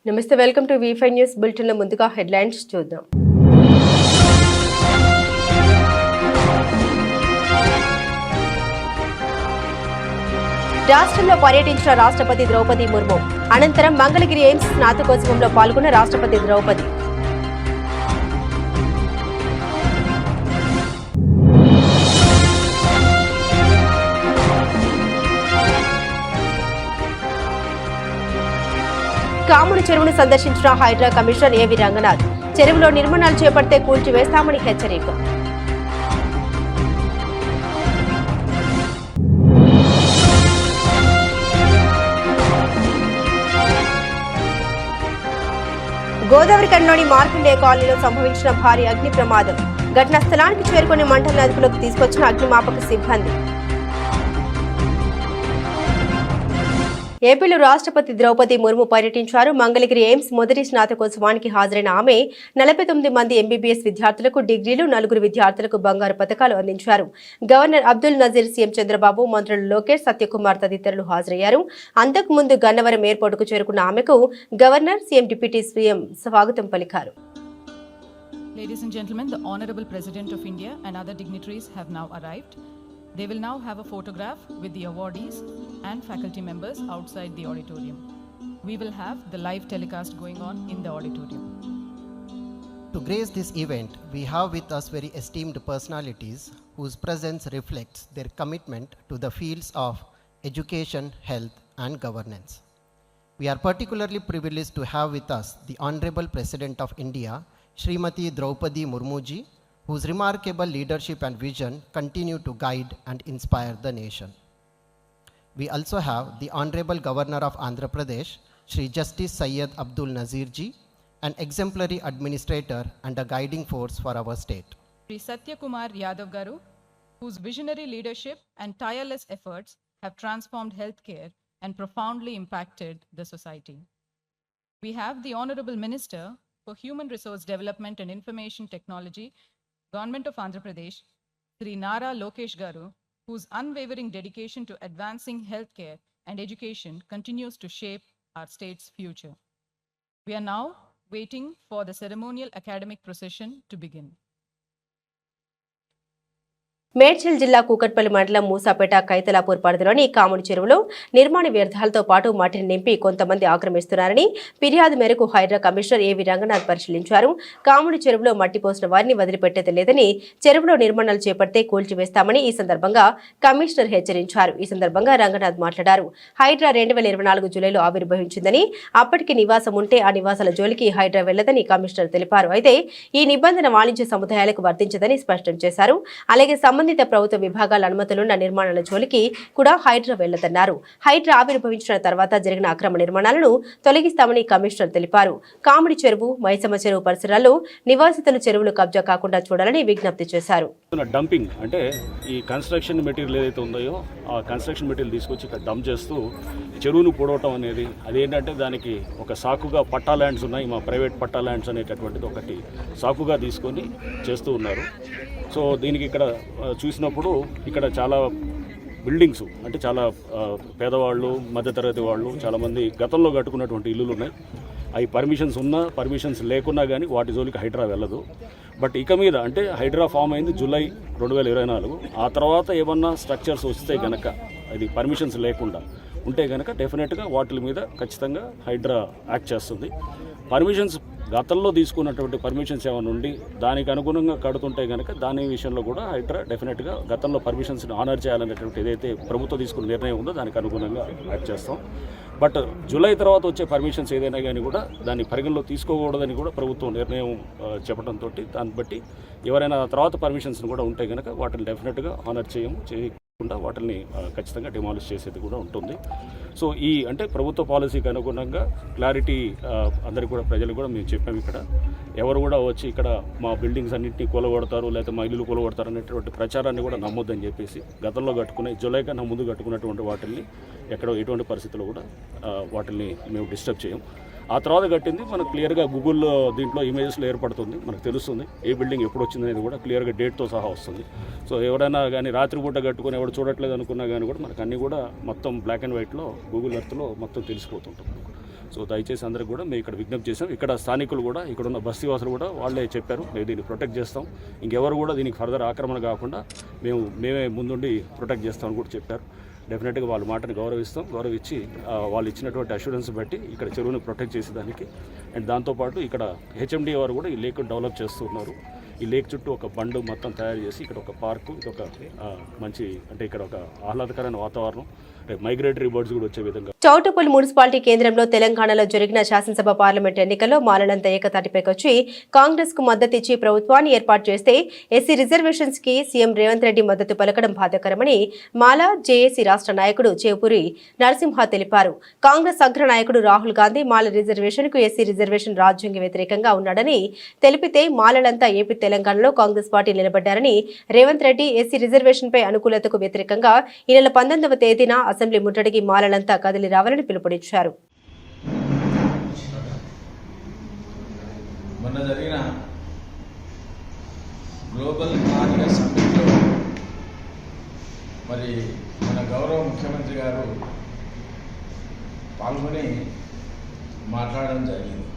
నమస్తే, welcome to V5 news bulletin. ముందుగా headlines చూద్దాం. రాష్ట్రంలో పర్యటించిన రాష్ట్రపతి ద్రౌపది ముర్ము అనంతరం మంగళగిరి ఎయిమ్స్ స్నాతకోత్సవంలో పాల్గొన్న రాష్ట్రపతి ద్రౌపది. కాముడు చెరువును సందర్శించిన హైడ్రా కమిషనర్ ఏవి రంగనాథ్. చెరువులో నిర్మాణాలు చేపడితే కూల్చివేస్తామని హెచ్చరిక. గోదావరి కనిలోని మార్కండేయ కాలనీలో సంభవించిన భారీ అగ్ని ప్రమాదం. ఘటనా స్థలానికి చేరుకుని మంటలను అదుపులోకి తీసుకొచ్చిన అగ్నిమాపక సిబ్బంది. ఏపీలో రాష్ట్రపతి ద్రౌపది ముర్ము పర్యటించారు. మంగళగిరి ఎయిమ్స్ మొదటి స్నాతకోత్సవానికి హాజరైన ఆమె 49 మంది ఎంబీబీఎస్ విద్యార్థులకు డిగ్రీలు, 4 విద్యార్థులకు బంగారు పథకాలు అందించారు. గవర్నర్ అబ్దుల్ నజీర్, సీఎం చంద్రబాబు, మంత్రులు లోకేష్, సత్యకుమార్ తదితరులు హాజరయ్యారు. అంతకుముందు గన్నవరం ఎయిర్పోర్టుకు చేరుకున్న ఆమెకు గవర్నర్, సీఎం, డిప్యూటీ సీఎం స్వాగతం పలికారు. Ladies and gentlemen, the Honorable President of India and other dignitaries have now arrived. They will now have a photograph with the awardees and faculty members outside the auditorium. We will have the live telecast going on in the auditorium. To grace this event, we have with us very esteemed personalities whose presence reflects their commitment to the fields of education, health, and governance. We are particularly privileged to have with us the Honorable President of India, Srimati Draupadi Murmu ji, whose remarkable leadership and vision continue to guide and inspire the nation. We also have the Honorable Governor of Andhra Pradesh, Shri Justice Syed Abdul Nazir ji, an exemplary administrator and a guiding force for our state. Shri Satyakumar Yadav garu, whose visionary leadership and tireless efforts have transformed healthcare and profoundly impacted the society. We have the Honorable Minister for Human Resource Development and Information Technology, Government of Andhra Pradesh, Sri Nara Lokesh garu, whose unwavering dedication to advancing healthcare and education continues to shape our state's future. We are now waiting for the ceremonial academic procession to begin. Medchal జిల్లా కూకట్పల్లి మండలం మూసాపేట కైతలాపూర్ పరిధిలోని కాముడి చెరువులో నిర్మాణ వ్యర్థాలతో పాటు మట్టిని నింపి కొంతమంది ఆక్రమిస్తున్నారని ఫిర్యాదు మేరకు హైడ్రా కమిషనర్ ఏవి రంగనాథ్ పరిశీలించారు. కాముడి చెరువులో మట్టి పోసిన వారిని వదిలిపెట్టేది లేదని, చెరువులో నిర్మాణాలు చేపడితే కూల్చివేస్తామని ఈ సందర్భంగా కమిషనర్ హెచ్చరించారు. ఈ సందర్భంగా రంగనాథ్ మాట్లాడారు. హైడ్రా 2024 జూలైలో ఆవిర్భవించిందని, అప్పటికి నివాసం ఉంటే ఆ నివాసాల జోలికి హైడ్రా వెళ్లదని కమిషనర్ తెలిపారు. అయితే ఈ నిబంధన వాణిజ్య సముదాయాలకు వర్తించదని స్పష్టం చేశారు. అలాగే సంబంధిత ప్రభుత్వ విభాగాల అనుమతులున్న నిర్మాణాల జోలికి కూడా హైడ్రా వెళ్లదన్నారు. హైడ్రా ఆవిర్భవించిన తర్వాత జరిగిన అక్రమ నిర్మాణాలను తొలగిస్తామని కమిషనర్ తెలిపారు. కాముడి చెరువు, మైసమ్మ చెరువు పరిసరాల్లో నివాసితులు చెరువులు కబ్జా కాకుండా చూడాలని విజ్ఞప్తి చేశారు. డంపింగ్ అంటే ఈ కన్స్ట్రక్షన్ మెటీరియల్ ఏదైతే ఉందో ఆ కన్స్ట్రక్షన్ మెటీరియల్ తీసుకొచ్చి ఇక్కడ డంప్ చేస్తూ చెరువును పొడవటం అనేది, అదేంటంటే దానికి ఒక సాకుగా పట్టా ల్యాండ్స్ ఉన్నాయి, మా ప్రైవేట్ పట్టా ల్యాండ్స్ అనేటటువంటిది ఒకటి సాకుగా తీసుకొని చేస్తూ ఉన్నారు. సో దీనికి ఇక్కడ చూసినప్పుడు ఇక్కడ చాలా బిల్డింగ్స్ అంటే చాలా పేదవాళ్ళు, మధ్యతరగతి వాళ్ళు చాలామంది గతంలో కట్టుకున్నటువంటి ఇల్లులు ఉన్నాయి. అవి పర్మిషన్స్ ఉన్నా పర్మిషన్స్ లేకున్నా కానీ వాటి జోలికి హైడ్రా వెళ్ళదు. బట్ ఇక మీద అంటే హైడ్రా ఫామ్ అయింది జూలై 2024. ఆ తర్వాత ఏమన్నా స్ట్రక్చర్స్ వస్తే కనుక, అది పర్మిషన్స్ లేకుండా ఉంటే కనుక డెఫినెట్గా వాటి మీద ఖచ్చితంగా హైడ్రా యాక్ట్ చేస్తుంది. పర్మిషన్స్ గతంలో తీసుకున్నటువంటి పర్మిషన్స్ ఏమైనా ఉండి దానికి అనుగుణంగా కడుతుంటే కనుక దాని విషయంలో కూడా హైడ్రా డెఫినెట్గా గతంలో పర్మిషన్స్ని ఆనర్ చేయాలనేటువంటి ఏదైతే ప్రభుత్వం తీసుకున్న నిర్ణయం ఉందో దానికి అనుగుణంగా యాక్ట్ చేస్తాం. బట్ జూలై తర్వాత వచ్చే పర్మిషన్స్ ఏదైనా కానీ కూడా దాన్ని పరిగణలో తీసుకోకూడదని కూడా ప్రభుత్వం నిర్ణయం చెప్పడంతో దాన్ని బట్టి ఎవరైనా తర్వాత పర్మిషన్స్ని కూడా ఉంటే కనుక వాటిని డెఫినెట్గా ఆనర్ చేయకుండా వాటిని ఖచ్చితంగా డిమాలిష్ చేసేది కూడా ఉంటుంది. సో ఈ అంటే ప్రభుత్వ పాలసీకి అనుగుణంగా క్లారిటీ అందరికీ కూడా, ప్రజలకు కూడా మేము చెప్పాము. ఇక్కడ ఎవరు కూడా వచ్చి ఇక్కడ మా బిల్డింగ్స్ అన్నింటినీ కూలగొడతారు లేకపోతే మా ఇల్లు కూలగొడతారు అనేటువంటి ప్రచారాన్ని కూడా నమ్మొద్దని చెప్పేసి, గతంలో కట్టుకునే జూలై కన్నా ముందు కట్టుకున్నటువంటి వాటిని ఎటువంటి పరిస్థితుల్లో కూడా వాటిని మేము డిస్టర్బ్ చేయం. ఆ తర్వాత కట్టింది మనకు క్లియర్గా గూగుల్లో దీంట్లో ఇమేజెస్లో ఏర్పడుతుంది, మనకు తెలుస్తుంది ఏ బిల్డింగ్ ఎప్పుడు వచ్చింది అనేది కూడా క్లియర్గా డేట్తో సహా వస్తుంది. సో ఎవరైనా కానీ రాత్రిపూట కట్టుకుని ఎవరు చూడట్లేదు అనుకున్నా కానీ కూడా మనకు అన్నీ కూడా మొత్తం బ్లాక్ అండ్ వైట్లో గూగుల్ ఎర్త్లో మొత్తం తెలిసిపోతుంటుంది. సో దయచేసి అందరికి కూడా మేము ఇక్కడ విజ్ఞప్తి చేసాం. ఇక్కడ స్థానికులు కూడా, ఇక్కడ ఉన్న బస్తీవాసులు కూడా వాళ్ళే చెప్పారు, మేము దీన్ని ప్రొటెక్ట్ చేస్తాం, ఇంకెవరు కూడా దీనికి ఫర్దర్ ఆక్రమణ కాకుండా మేమే ముందుండి ప్రొటెక్ట్ చేస్తామని కూడా చెప్పారు. డెఫినెట్గా వాళ్ళ మాటను గౌరవించి వాళ్ళు ఇచ్చినటువంటి అష్యూరెన్స్ బట్టి ఇక్కడ చెరువుని ప్రొటెక్ట్ చేసేదానికి అండ్ దాంతోపాటు ఇక్కడ హెచ్ఎండి వారు కూడా ఈ లేక్ డెవలప్ చేస్తున్నారు. ఈ లేక్ చుట్టూ ఒక బండు మొత్తం తయారు చేసి ఇక్కడ ఒక పార్కు, ఇదొక మంచి అంటే ఇక్కడ ఒక ఆహ్లాదకరమైన వాతావరణం, మైగ్రేటరీ బర్డ్స్ కూడా వచ్చే విధంగా. చౌటుప్పల్ మున్సిపాలిటీ కేంద్రంలో తెలంగాణలో జరిగిన శాసనసభ పార్లమెంట్ ఎన్నికల్లో మాలలంతా ఏకతాటిపైకి వచ్చి కాంగ్రెస్ కు మద్దతు ఇచ్చి ప్రభుత్వాన్ని ఏర్పాటు చేస్తే ఎస్సీ రిజర్వేషన్స్ కి సీఎం రేవంత్ రెడ్డి మద్దతు పలకడం బాధాకరమని మాలా జేఏసీ రాష్ట్ర నాయకుడు చేపూరి నరసింహ తెలిపారు. కాంగ్రెస్ అగ్ర నాయకుడు రాహుల్ గాంధీ మాల రిజర్వేషన్ కు ఎస్సీ రిజర్వేషన్ రాజ్యాంగ వ్యతిరేకంగా ఉన్నాడని తెలిపితే మాలలంతా ఏపీ తెలంగాణలో కాంగ్రెస్ పార్టీ నిలబడ్డారని, రేవంత్ రెడ్డి ఎస్సీ రిజర్వేషన్ పై అనుకూలతకు వ్యతిరేకంగా ఈ నెల 19వ తేదీన అసెంబ్లీ ముట్టడికి మాలలంతా కదిలి రావాలని పిలుపునిచ్చారు. మొన్న జరిగిన గ్లోబల్ మాదిగ సమ్మిట్లో మరి మన గౌరవ ముఖ్యమంత్రి గారు పాల్గొని మాట్లాడడం జరిగింది.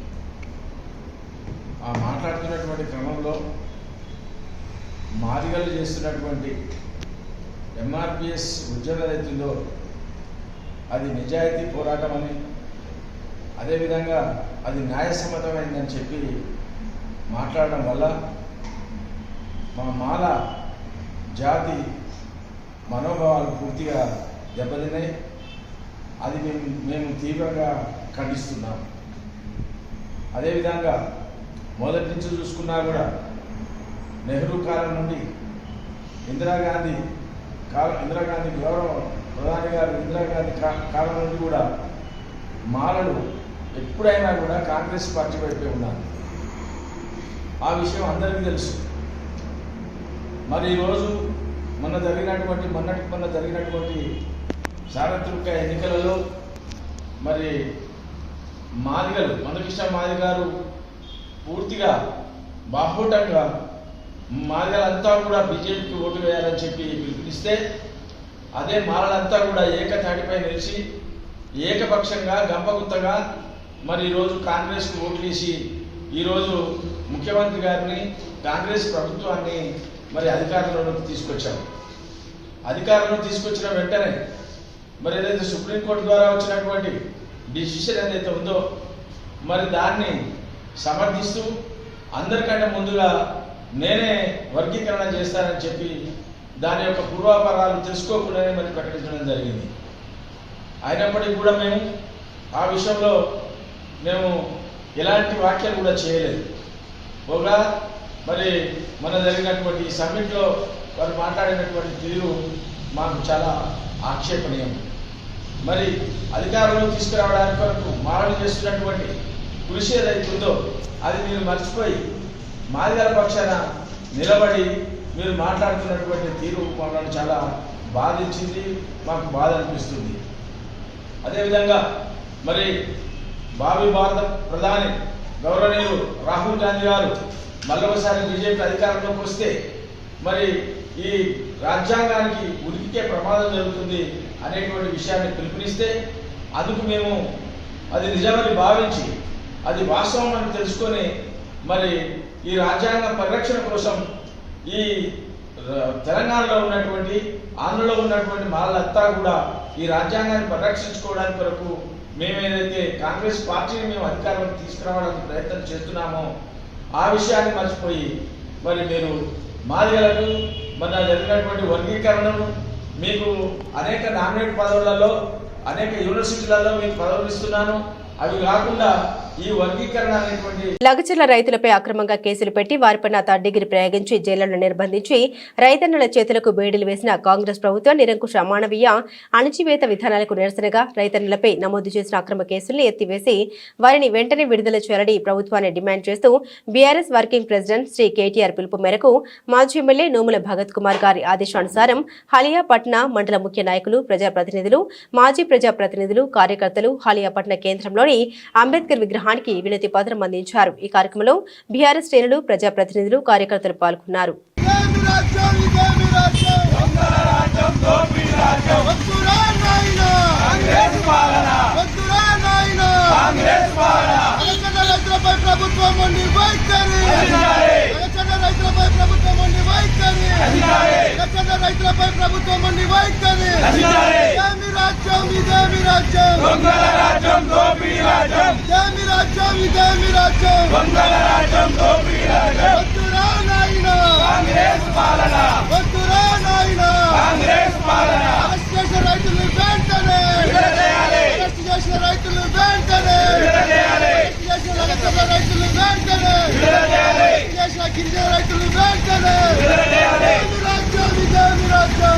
ఆ మాట్లాడుతున్నటువంటి క్రమంలో మాదిగలు చేస్తున్నటువంటి ఎంఆర్పిఎస్ ఉద్యోగ రైతుల్లో అది నిజాయితీ పోరాటం అని, అదేవిధంగా అది న్యాయసమ్మతమైందని చెప్పి మాట్లాడడం వల్ల మా మాల జాతి మనోభావాలు పూర్తిగా దెబ్బతిన్నాయి. అది మేము తీవ్రంగా ఖండిస్తున్నాం. అదేవిధంగా మొదటి నుంచి చూసుకున్నా కూడా నెహ్రూ కాలం నుండి ఇందిరాగాంధీ గౌరవ ప్రధాని గారు ఇందిరాగాంధీ కాలం నుండి కూడా మాలలు ఎప్పుడైనా కూడా కాంగ్రెస్ పార్టీ వైపే ఉన్నారు. ఆ విషయం అందరికీ తెలుసు. మరి ఈరోజు మొన్న జరిగినటువంటి సార్వత్రిక ఎన్నికలలో మరి మాదిగలు మందకృష్ణ మాదిగ గారు పూర్తిగా బాహుటంగా మాదిగలంతా కూడా బీజేపీకి ఓటు వేయాలని చెప్పి పిలుపునిస్తే అదే మాలలంతా కూడా ఏకతాటిపై నిలిచి ఏకపక్షంగా గంపగుత్తగా మరి ఈరోజు కాంగ్రెస్కి ఓట్లు వేసి ఈరోజు ముఖ్యమంత్రి గారిని కాంగ్రెస్ ప్రభుత్వాన్ని మరి అధికారంలోకి తీసుకొచ్చాము. అధికారంలో తీసుకొచ్చిన వెంటనే మరి ఏదైతే సుప్రీంకోర్టు ద్వారా వచ్చినటువంటి డిసిషన్ ఏదైతే ఉందో మరి దాన్ని సమర్థిస్తూ అందరికంటే ముందుగా నేనే వర్గీకరణ చేస్తానని చెప్పి దాని యొక్క పూర్వాపరాలు తెలుసుకోకుండానే మరి ప్రకటించడం జరిగింది. అయినప్పటికీ కూడా మేము ఆ విషయంలో ఎలాంటి వ్యాఖ్యలు కూడా చేయలేదు. పోగా మరి మన జరిగినటువంటి ఈ సమ్మిట్లో వారు మాట్లాడినటువంటి తీరు మాకు చాలా ఆక్షేపణీయం. మరి అధికారంలో తీసుకురావడానికి వరకు మారలు చేస్తున్నటువంటి కృషి ఏదైతే ఉందో అది మీరు మర్చిపోయి మాదిగల పక్షాన నిలబడి మీరు మాట్లాడుతున్నటువంటి తీరు మమ్మల్ని చాలా బాధించింది, మాకు బాధ అనిపిస్తుంది. అదేవిధంగా మరి భారత ప్రధాని గౌరవనీయులు రాహుల్ గాంధీ గారు మళ్ళొకసారి బీజేపీ అధికారంలోకి వస్తే మరి ఈ రాజ్యాంగానికి ఉనికికే ప్రమాదం జరుగుతుంది అనేటువంటి విషయాన్ని పిలుపునిస్తే అందుకు మేము అది నిజమని భావించి అది వాస్తవం అని తెలుసుకొని మరి ఈ రాజ్యాంగ పరిరక్షణ కోసం ఈ తెలంగాణలో ఉన్నటువంటి ఆంధ్రలో ఉన్నటువంటి మాలలంతా కూడా ఈ రాజ్యాంగాన్ని పరిరక్షించుకోవడానికి వరకు మేమేదైతే కాంగ్రెస్ పార్టీని మేము అధికారంలోకి తీసుకురావడానికి ప్రయత్నం చేస్తున్నామో ఆ విషయాన్ని మర్చిపోయి మరి మీరు మాదిగలకు మన జరిగినటువంటి వర్గీకరణను మీకు అనేక నామినేట్ పదవులలో అనేక యూనివర్సిటీలలో మీకు పదవులు ఇస్తున్నాను, అవి కాకుండా ఈ వర్గీకరణ అనేటువంటి లగచర్ల రైతులపై అక్రమంగా కేసులు పెట్టి వారిపై థర్డ్ డిగ్రీ ప్రయోగించి జైళ్లలో నిర్బంధించి రైతన్నల చేతులకు బేడీలు వేసిన కాంగ్రెస్ ప్రభుత్వం నిరంకుశ అమానవీయ అణచివేత విధానాలకు నిరసనగా రైతన్నలపై నమోదు చేసిన అక్రమ కేసుల్ని ఎత్తివేసి వారిని వెంటనే విడుదల చేయాలని ప్రభుత్వాన్ని డిమాండ్ చేస్తూ బీఆర్ఎస్ వర్కింగ్ ప్రెసిడెంట్ శ్రీ కేటీఆర్ పిలుపు మేరకు మాజీ ఎమ్మెల్యే నోముల భగత్ కుమార్ గారి ఆదేశానుసారం హలియాపట్న మండల ముఖ్య నాయకులు ప్రజాప్రతినిధులు మాజీ ప్రజాప్రతినిధులు కార్యకర్తలు హలియాపట్న కేంద్రంలోని అంబేద్కర్ విగ్రహానికి వినతి పత్రం అందించారు. ఈ కార్యక్రమంలో బీఆర్ఎస్ శ్రేణులు ప్రజాప్రతినిధులు కార్యకర్తలు పాల్గొన్నారు. రైతులపై ప్రభుత్వం ఉండి వైఖరి ఎగచండ రైతులపై ప్రభుత్వం ఉండి వైఖరి ఎగచండ రైతులపై ప్రభుత్వం ఉండి వైఖరి ఇదేమి రాజ్యం ఇదేమి రాజ్యం దొంగల రాజ్యం దోపిడీ రాజ్యం ఇదేమి రాజ్యం ఇదేమి రాజ్యం దొంగల రాజ్యం దోపిడీ రాజ్యం వద్దురా నాయనా కాంగ్రెస్ పాలన వద్దురా నాయనా కాంగ్రెస్ పాలన అరెస్ట్ చేసిన రైతులు వెంటనే అరెస్ట్ చేసిన రైతులు వెంటనే అరెస్ట్ చేసిన రైతులు వెంటనే అరెస్ట్ చేసిన గిరిజన రైతులు వెంటనే ఇదేమి రాజ్యం ఇదేమి రాజ్యం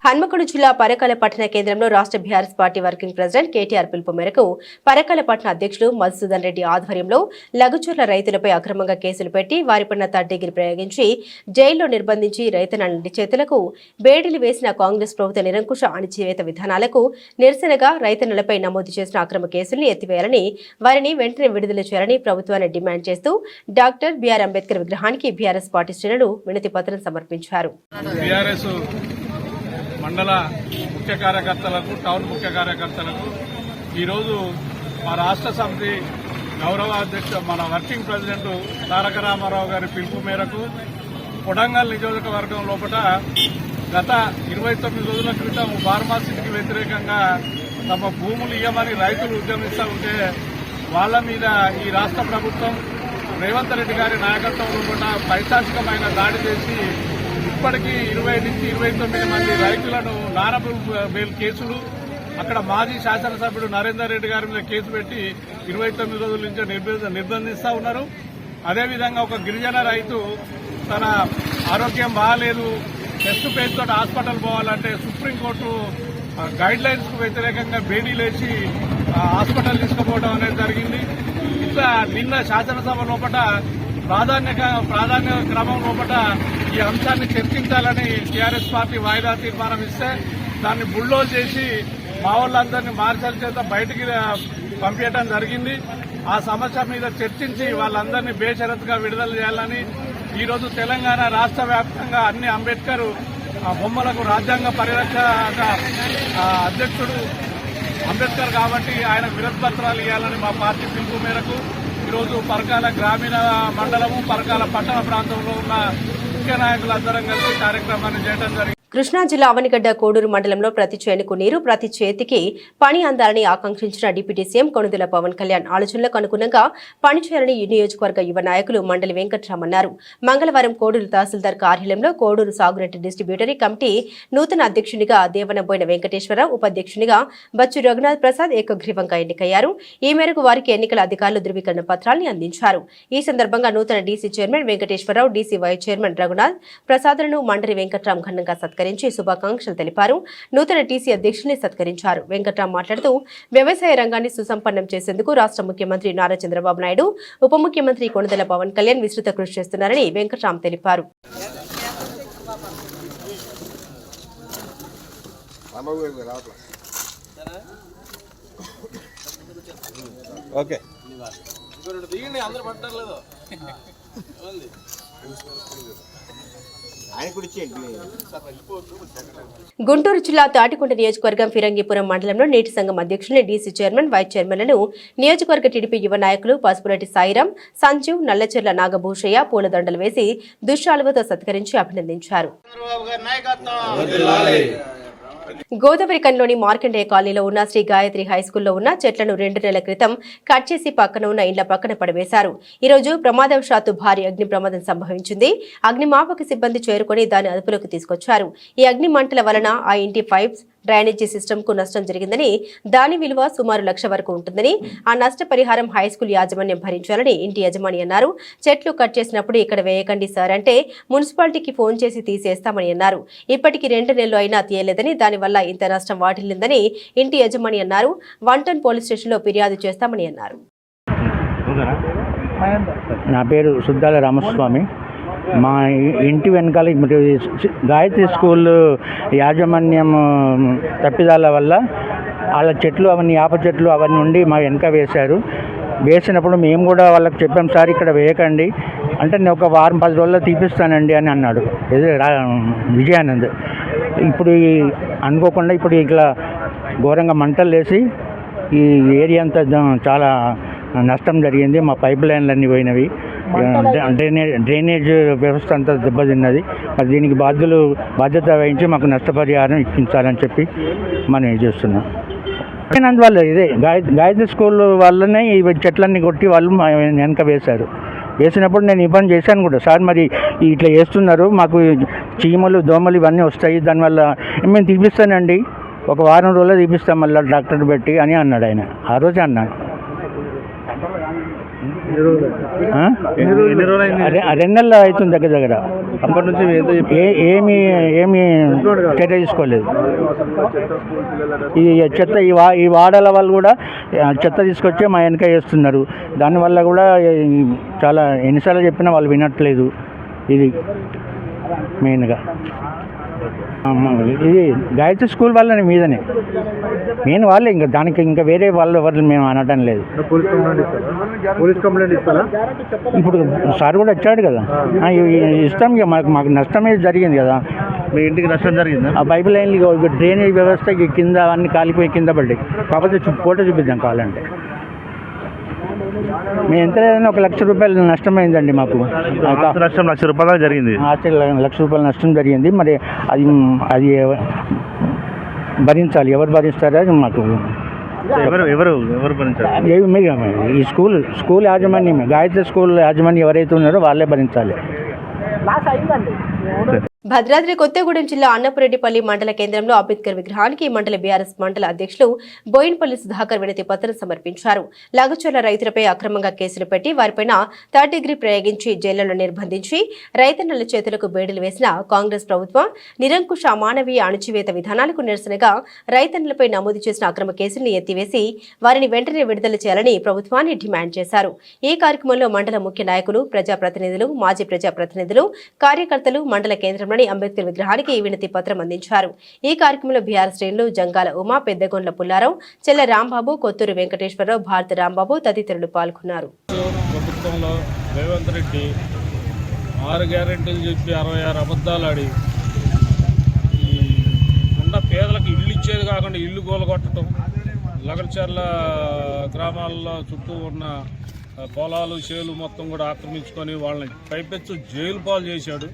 హన్మకొండ జిల్లా పరకాల పట్టణ కేంద్రంలో రాష్ట్ర BRS party working president KTR పిలుపు మేరకు పరకాల పట్టణ అధ్యక్షుడు మధుసూదన్ రెడ్డి ఆధ్వర్యంలో లఘుచూర్ల రైతులపై అక్రమంగా కేసులు పెట్టి వారిపైన థర్డ్ డిగ్రీ ప్రయోగించి జైల్లో నిర్బంధించి రైతన్నల చేతులకు బేడీలు వేసిన కాంగ్రెస్ ప్రభుత్వ నిరంకుశ అణచివేత విధానాలకు నిరసనగా రైతన్నలపై నమోదు చేసిన అక్రమ కేసుల్ని ఎత్తివేయాలని వారిని వెంటనే విడుదల చేయాలని ప్రభుత్వాన్ని డిమాండ్ చేస్తూ డాక్టర్ బిఆర్ అంబేద్కర్ విగ్రహానికి బీఆర్ఎస్ పార్టీ శ్రేణులు వినతి పత్రం సమర్పించారు. మండల ముఖ్య కార్యకర్తలకు, టౌన్ ముఖ్య కార్యకర్తలకు ఈరోజు మా రాష్ట్ర సమితి గౌరవ అధ్యక్షుడు మన వర్కింగ్ ప్రెసిడెంట్ తారక రామారావు గారి పిలుపు మేరకు కొడంగల్ నియోజకవర్గం లోపల గత 29 రోజుల క్రితం ఫార్మాసిటీకి వ్యతిరేకంగా తమ భూములు ఇవ్వమని రైతులు ఉద్యమిస్తూ ఉంటే వాళ్ల మీద ఈ రాష్ట్ర ప్రభుత్వం రేవంత్ రెడ్డి గారి నాయకత్వంలో కూడా పైశాచికమైన దాడి చేసి ఇప్పటికీ 20 నుంచి 29 మంది రైతులను నానబుల్ బెయిల్ కేసులు, అక్కడ మాజీ శాసనసభ్యుడు నరేందర్ రెడ్డి గారి మీద కేసు పెట్టి 29 రోజుల నుంచి నిర్బంధిస్తూ ఉన్నారు. అదేవిధంగా ఒక గిరిజన రైతు తన ఆరోగ్యం బాగాలేదు, టెస్ట్ పేరుతో హాస్పిటల్ పోవాలంటే సుప్రీంకోర్టు గైడ్ లైన్స్ కు వ్యతిరేకంగా బేడీలేసి హాస్పిటల్ తీసుకుపోవడం అనేది జరిగింది. ఇట్లా నిన్న శాసనసభ లోపల ప్రాధాన్య క్రమం లోపల ఈ అంశాన్ని చర్చించాలని టీఆర్ఎస్ పార్టీ వాయిదా తీర్మానం ఇస్తే దాన్ని బుల్డోజ్ చేసి మా వాళ్ళందరినీ మార్షల్ చేత బయటికి పంపించడం జరిగింది. ఆ సమస్య మీద చర్చించి వాళ్ళందరినీ బేషరతుగా విడుదల చేయాలని ఈరోజు తెలంగాణ రాష్ట్ర వ్యాప్తంగా అన్ని అంబేద్కర్ బొమ్మలకు రాజ్యాంగ పరిరక్షక అధ్యక్షుడు అంబేద్కర్ కాబట్టి ఆయన వినతిపత్రాలు ఇవ్వాలని మా పార్టీ పిలుపు మేరకు ఈరోజు పరకాల గ్రామీణ మండలము, పరకాల పట్టణ ప్రాంతంలో ఉన్న ముఖ్య నాయకులందరం కలిసి కార్యక్రమాన్ని చేయడం జరిగింది. కృష్ణా జిల్లా అవనిగడ్డ కోడూరు మండలంలో ప్రతి చేనుకు నీరు, ప్రతి చేతికి పని అందాలని ఆకాంక్షించిన డిప్యూటీ సీఎం కొణిదెల పవన్ కళ్యాణ్ ఆలోచనలకు అనుగుణంగా పనిచేయాలని ఈ నియోజకవర్గ యువ నాయకులు మండలి వెంకట్రామ్ అన్నారు. మంగళవారం కోడూరు తహసీల్దార్ కార్యాలయంలో కోడూరు సాగునీటి డిస్ట్రిబ్యూటరీ కమిటీ నూతన అధ్యక్షునిగా దేవనబోయిన వెంకటేశ్వరరావు, ఉపాధ్యక్షునిగా బచ్చు రఘునాథ్ ప్రసాద్ ఏకగ్రీవంగా ఎన్నికయ్యారు. ఈ మేరకు వారికి ఎన్నికల అధికారులు ధృవీకరణ పత్రాలను అందించారు. ఈ సందర్భంగా నూతన DC chairman Venkateswararao, DC vice chairman Raghunath ప్రసాద్లను మండలి వెంకట్రామ్ ఘనంగా సత్కరించారు. శుభాకాంక్షలు తెలిపారు. నూతన టీసీ అధ్యక్షుల్ని సత్కరించారు. వెంకట్రామ్ మాట్లాడుతూ వ్యవసాయ రంగాన్ని సుసంపన్నం చేసేందుకు రాష్ట్ర ముఖ్యమంత్రి నారా చంద్రబాబు నాయుడు, ఉప ముఖ్యమంత్రి కొణిదెల పవన్ కళ్యాణ్ విస్తృత కృషి చేస్తున్నారని వెంకట్రామ్ తెలిపారు. గుంటూరు జిల్లా తాటికొండ నియోజకవర్గం ఫిరంగిపురం మండలంలో నీటి సంఘం అధ్యక్షులు, డీసీ చైర్మన్, వైస్ చైర్మన్లను నియోజకవర్గ టీడీపీ యువ నాయకులు పసుపులటి సాయిరాం, సంజీవ్, నల్లచెర్ల నాగభూషయ్య పూలదండలు వేసి దుశ్శాలువతో సత్కరించి అభినందించారు. గోదావరికంలోని మార్కండేయ కాలనీలో ఉన్న శ్రీ గాయత్రి హైస్కూల్లో ఉన్న చెట్లను 2 నెలల క్రితం కట్ చేసి పక్కన ఉన్న ఇండ్ల పక్కన పడవేశారు. ఈ రోజు ప్రమాదవశాత్తు భారీ అగ్ని ప్రమాదం సంభవించింది. అగ్నిమాపక సిబ్బంది చేరుకుని దాన్ని అదుపులోకి తీసుకొచ్చారు. ఈ అగ్ని మంటల వలన ఆ ఇంటి పైప్స్, డ్రైనేజీ సిస్టమ్ కు నష్టం జరిగిందని, దాని విలువ సుమారు 1 లక్ష వరకు ఉంటుందని, ఆ నష్టపరిహారం హైస్కూల్ యాజమాన్యం భరించాలని ఇంటి యజమాని అన్నారు. చెట్లు కట్ చేసినప్పుడు ఇక్కడ వేయకండి సార్ అంటే మున్సిపాలిటీకి ఫోన్ చేసి తీసేస్తామని అన్నారు. ఇప్పటికి 2 నెలలు అయినా తీయలేదని, దానివల్ల ఇంత నష్టం వాటిల్లిందని ఇంటి యజమాని అన్నారు. 1 టౌన్ పోలీస్ స్టేషన్లో ఫిర్యాదు చేస్తామని అన్నారు. నా పేరు సుద్దాల రామస్వామి. మా ఇంటి వెనకాల గాయత్రి స్కూల్ యాజమాన్యం తప్పిదాల వల్ల వాళ్ళ చెట్లు అవన్నీ యాప చెట్లు అవన్నీ ఉండి మా వెనక వేశారు. వేసినప్పుడు మేము కూడా వాళ్ళకి చెప్పాం, సార్ ఇక్కడ వేయకండి అంటే నేను ఒక వారం 10 రోజుల్లో తీపిస్తానండి అని అన్నాడు విజయానంద్. ఇప్పుడు అనుకోకుండా ఇప్పుడు ఇట్లా ఘోరంగా మంటలు వేసి ఈ ఏరియా అంతా చాలా నష్టం జరిగింది. మా పైప్ లైన్లు అన్నీ పోయినవి, డ్రైనేజ్ వ్యవస్థ అంతా దెబ్బతిన్నది. మరి దీనికి బాధ్యత వహించి మాకు నష్టపరిహారం ఇప్పించాలని చెప్పి మనం చేస్తున్నాం. అందువల్ల ఇదే గాయత్రి స్కూల్ వాళ్ళనే ఈ చెట్లన్నీ కొట్టి వాళ్ళు వెనక వేసినప్పుడు నేను ఈ పని చేశాను కూడా. సార్ మరి ఇట్లా చేస్తున్నారు, మాకు చీమలు దోమలు ఇవన్నీ వస్తాయి, దానివల్ల మేము తీపిస్తానండి, ఒక వారం రోజుల్లో తీపిస్తాం మళ్ళీ డాక్టర్ పెట్టి అని అన్నాడు ఆయన. ఆ రోజే అన్నాడు. 2 నెలలు అవుతుంది దగ్గర. అప్పటి నుంచి ఏమీ చర్య తీసుకోలేదు. ఈ చెత్త ఈ వాడల వాళ్ళు కూడా చెత్త తీసుకొచ్చి మా వెనక వేస్తున్నారు. దానివల్ల కూడా చాలా ఎన్నిసార్లు చెప్పినా వాళ్ళు వినట్లేదు. ఇది మెయిన్గా ఇది గాయత్రి స్కూల్ వాళ్ళని మీదనే మెయిన్ వాళ్ళే, ఇంకా దానికి ఇంకా వేరే వాళ్ళు ఎవరు మేము అనటం లేదు. పోలీస్ కంప్లైంట్ ఇస్తారా? ఇప్పుడు సార్ కూడా వచ్చాడు కదా, ఇస్తాం. ఇక మాకు నష్టమే జరిగింది కదా. మీ ఇంటికి నష్టం జరిగిందా? ఆ పైప్ లైన్లు డ్రైనేజ్ వ్యవస్థ కింద అన్ని కాలిపోయి కింద పడ్డాయి. కాకపోతే ఫోటో చూపిద్దాం కావాలంటే. మేము ఎంత లేదన్నా ₹1,00,000 నష్టమైందండి మాకు. నష్టం ₹1,00,000 జరిగింది. ₹1,00,000 నష్టం జరిగింది. మరి అది భరించాలి. ఎవరు భరిస్తారో అది మాకు ఎవరు భరించాలి? ఈ స్కూల్ యాజమాన్యం, గాయత్రి స్కూల్ యాజమాన్యం ఎవరైతే ఉన్నారో వాళ్ళే భరించాలి. భద్రాద్రి కొత్తగూడెం జిల్లా అన్నపురెడ్డిపల్లి మండల కేంద్రంలో అంబేద్కర్ విగ్రహానికి మండల బీఆర్ఎస్ మండల అధ్యక్షులు బోయిన్పల్లి సుధాకర్ వినతి పత్రం సమర్పించారు. లగచర్ల రైతులపై అక్రమంగా కేసులు పెట్టి వారిపైన 3rd డిగ్రీ ప్రయోగించి జైళ్లలో నిర్బంధించి రైతన్నల చేతులకు బేడీలు వేసిన కాంగ్రెస్ ప్రభుత్వం నిరంకుశ అమానవీయ అణచివేత విధానాలకు నిరసనగా రైతన్నలపై నమోదు చేసిన అక్రమ కేసుల్ని ఎత్తివేసి వారిని వెంటనే విడుదల చేయాలని ప్రభుత్వాన్ని డిమాండ్ చేశారు. ఈ కార్యక్రమంలో మండల ముఖ్య నాయకులు, ప్రజాప్రతినిధులు, మాజీ ప్రజాప్రతినిధులు, కార్యకర్తలు మండల కేంద్రంలో అంబేద్కర్ విగ్రహానికి వినతి పత్రం అందించారు. ఈ కార్యక్రమంలో బీఆర్ఎస్ శ్రేణులు జంగాల ఉమా, పెద్దగొండ్ల పుల్లారావు, చెల్ల రాంబాబు, కొత్తూరు వెంకటేశ్వరరావు, భారత రాంబాబు తదితరులు పాల్గొన్నారు. ప్రభుత్వంలో రేవంత్ రెడ్డి 6 గ్యారెంటీలు చెప్పి 66 అబద్ధాలు ఆడి ఉన్న పేదలకు ఇల్లు ఇచ్చేది కాకుండా ఇల్లు కూలగొట్టడం, లగచర్ల గ్రామాల్లో చుట్టూ ఉన్న పొలాలు చేలు మొత్తం కూడా ఆక్రమించుకొని వాళ్ళని పైపెచ్చు జైలు పాలు చేశాడు.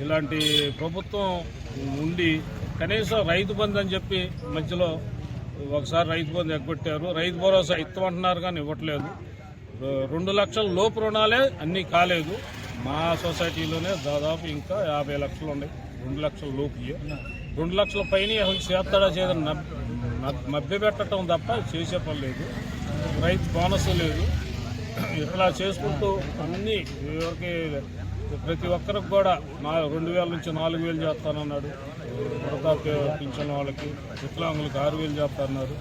ఇలాంటి ప్రభుత్వం ఉండి కనీసం రైతు బంధు అని చెప్పి మధ్యలో ఒకసారి రైతు బంధు ఎగ్గొట్టారు. రైతు భరోసా ఇస్తామంటున్నారు కానీ ఇవ్వట్లేదు. 2 లక్షల లోపు రుణాలే అన్నీ కాలేదు. మా సొసైటీలోనే దాదాపు ఇంకా 50 లక్షలు ఉన్నాయి. 2 లక్షల లోపు 2 లక్షల పైన చేస్తాడా చేయదని మభ్య పెట్టడం తప్ప చేసే పని లేదు. రైతు బోనస్ లేదు. ఇట్లా చేసుకుంటూ అన్నీ ప్రతి ఒక్కరికి కూడా 2,000 నుంచి 4,000 చేస్తానన్నాడు. వృద్ధాప్య పింఛన్ వాళ్ళకి, వికలాంగులకు 6,000 చేస్తారన్నారు.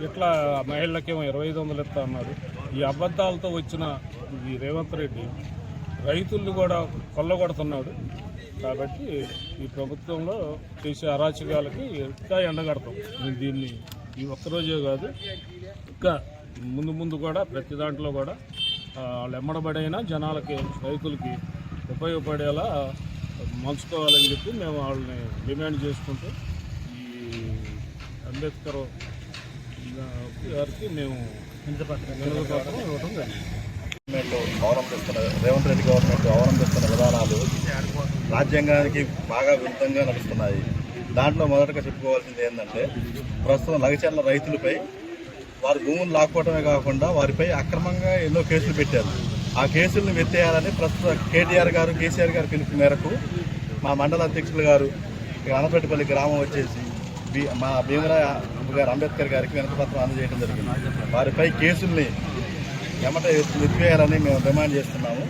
ఇట్లా మహిళలకేమో 2,500 ఇస్తా అన్నారు. ఈ అబద్ధాలతో వచ్చిన ఈ రేవంత్ రెడ్డి రైతులను కూడా కొల్లగొడుతున్నాడు. కాబట్టి ఈ ప్రభుత్వంలో చేసే అరాచకాలకి ఇంకా ఎండగడతాం. దీన్ని ఈ ఒక్కరోజే కాదు, ఇంకా ముందు కూడా ప్రతి దాంట్లో కూడా వాళ్ళు ఎమ్మడబడైనా జనాలకి, రైతులకి ఉపయోగపడేలా మలుచుకోవాలని చెప్పి మేము వాళ్ళని డిమాండ్ చేసుకుంటూ ఈ అంబేద్కర్ గారికి మేము వినతిపత్రం ఇవ్వడం జరిగింది. రేవంత్ రెడ్డి గవర్నమెంట్ అవలంబిస్తున్న విధానాలు రాజ్యాంగానికి బాగా విరుద్ధంగా నడుస్తున్నాయి. దాంట్లో మొదటగా చెప్పుకోవాల్సింది ఏంటంటే, ప్రస్తుతం లగచర్ల రైతులపై వారి భూములు లాక్కోవడమే కాకుండా వారిపై అక్రమంగా ఎన్నో కేసులు పెట్టారు. ఆ కేసులను ఎత్తేయాలని ప్రస్తుత కేటీఆర్ గారు, కేసీఆర్ గారు పిలుపు మేరకు మా మండల అధ్యక్షులు గారు అన్నపరెడ్డిపల్లి గ్రామం వచ్చేసి మా భీమరాయ గారు అంబేద్కర్ గారికి వినతిపత్రం అందజేయడం జరిగింది. వారిపై కేసుల్ని ఎమ్మట ఎత్తివేయాలని మేము డిమాండ్ చేస్తున్నాము.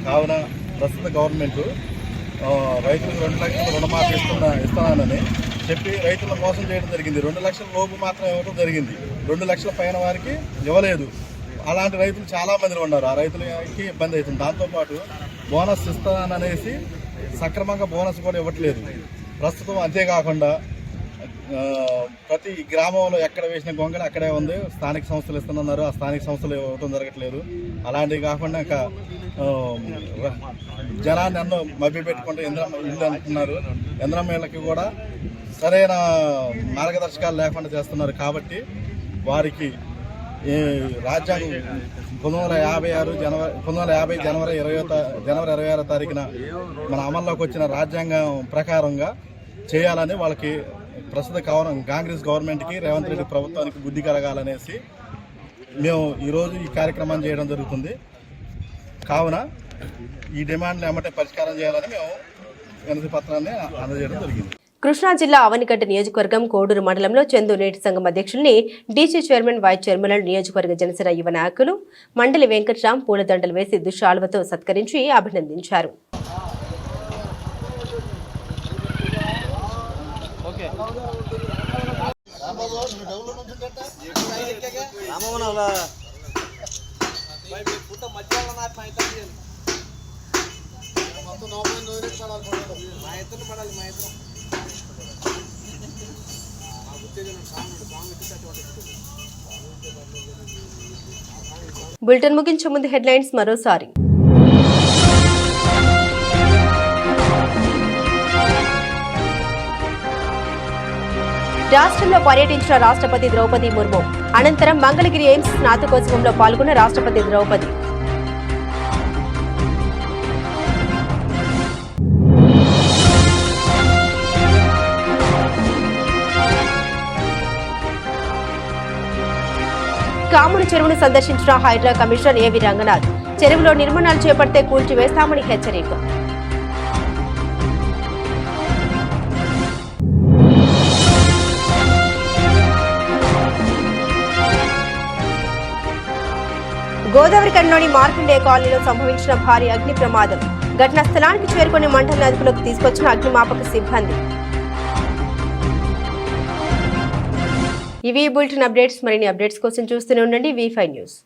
కావున ప్రస్తుత గవర్నమెంట్ రైతులకు 2 లక్షల రుణమాఫీ ఇస్తానని చెప్పి రైతులను మోసం చేయడం జరిగింది. 2 లక్షల లోపు మాత్రం ఇవ్వడం జరిగింది. 2 లక్షల పైన వారికి ఇవ్వలేదు. అలాంటి రైతులు చాలామంది ఉన్నారు. ఆ రైతులకి ఇబ్బంది అవుతుంది. దాంతోపాటు బోనస్ ఇస్తాననేసి సక్రమంగా బోనస్ కూడా ఇవ్వట్లేదు ప్రస్తుతం. అంతేకాకుండా ప్రతి గ్రామంలో ఎక్కడ వేసిన గొంగళి అక్కడే ఉంది. స్థానిక సంస్థలు ఇస్తున్నారు, ఆ స్థానిక సంస్థలు ఇవ్వడం జరగట్లేదు. అలాంటివి కాకుండా ఇంకా జనాన్ని ఎన్నో మభ్య పెట్టుకుంటే ఇల్లు అంటున్నారు. ఇంద్రమేళ్ళకి కూడా సరైన మార్గదర్శకాలు లేకుండా చేస్తున్నారు. కాబట్టి వారికి ఈ రాజ్యాంగం 1950 జనవరి 26వ తారీఖున మన అమల్లోకి వచ్చిన రాజ్యాంగం ప్రకారంగా చేయాలని వాళ్ళకి ప్రస్తుత కాంగ్రెస్ గవర్నమెంట్కి రేవంత్ రెడ్డి ప్రభుత్వానికి బుద్ధి కలగాలనేసి మేము ఈరోజు ఈ కార్యక్రమాన్ని చేయడం జరుగుతుంది. కావున ఈ డిమాండ్లు ఏమంటే పరిష్కారం చేయాలని మేము వినతి పత్రాన్ని అందజేయడం జరిగింది. కృష్ణా జిల్లా అవనిగడ్డ నియోజకవర్గం కోడూరు మండలంలో చందు నేటి సంఘం అధ్యక్షుల్ని డీసీ చైర్మన్ వైస్ చైర్మన్లు నియోజకవర్గ జనసేన యువ నాయకులు మండలి వెంకట్రామ్ పూలదండలు వేసి దుశ్శాలువతో సత్కరించి అభినందించారు. బులెటిన్ ముగించే ముందు హెడ్లైన్స్ మరోసారి. రాష్ట్రంలో పర్యటించిన రాష్ట్రపతి ద్రౌపది ముర్ము. అనంతరం మంగళగిరి ఎయిమ్స్ స్నాతకోత్సవంలో పాల్గొన్న రాష్ట్రపతి ద్రౌపది. కాముని చెరువును సందర్శించిన హైడ్రా కమిషనర్ ఏవి రంగనాథ్. చెరువులో నిర్మాణాలు చేపడితే కూల్చివేస్తామని హెచ్చరిక. గోదావరి కనిలోని మార్కండే కాలనీలో సంభవించిన భారీ అగ్ని ప్రమాదం. ఘటనా స్థలానికి చేరుకుని మంటలను అదుపులోకి తీసుకొచ్చిన అగ్నిమాపక సిబ్బంది. ఇవి బులెటిన్ అప్డేట్స్. మరిన్ని అప్డేట్స్ కోసం చూస్తూనే ఉండండి V5 న్యూస్.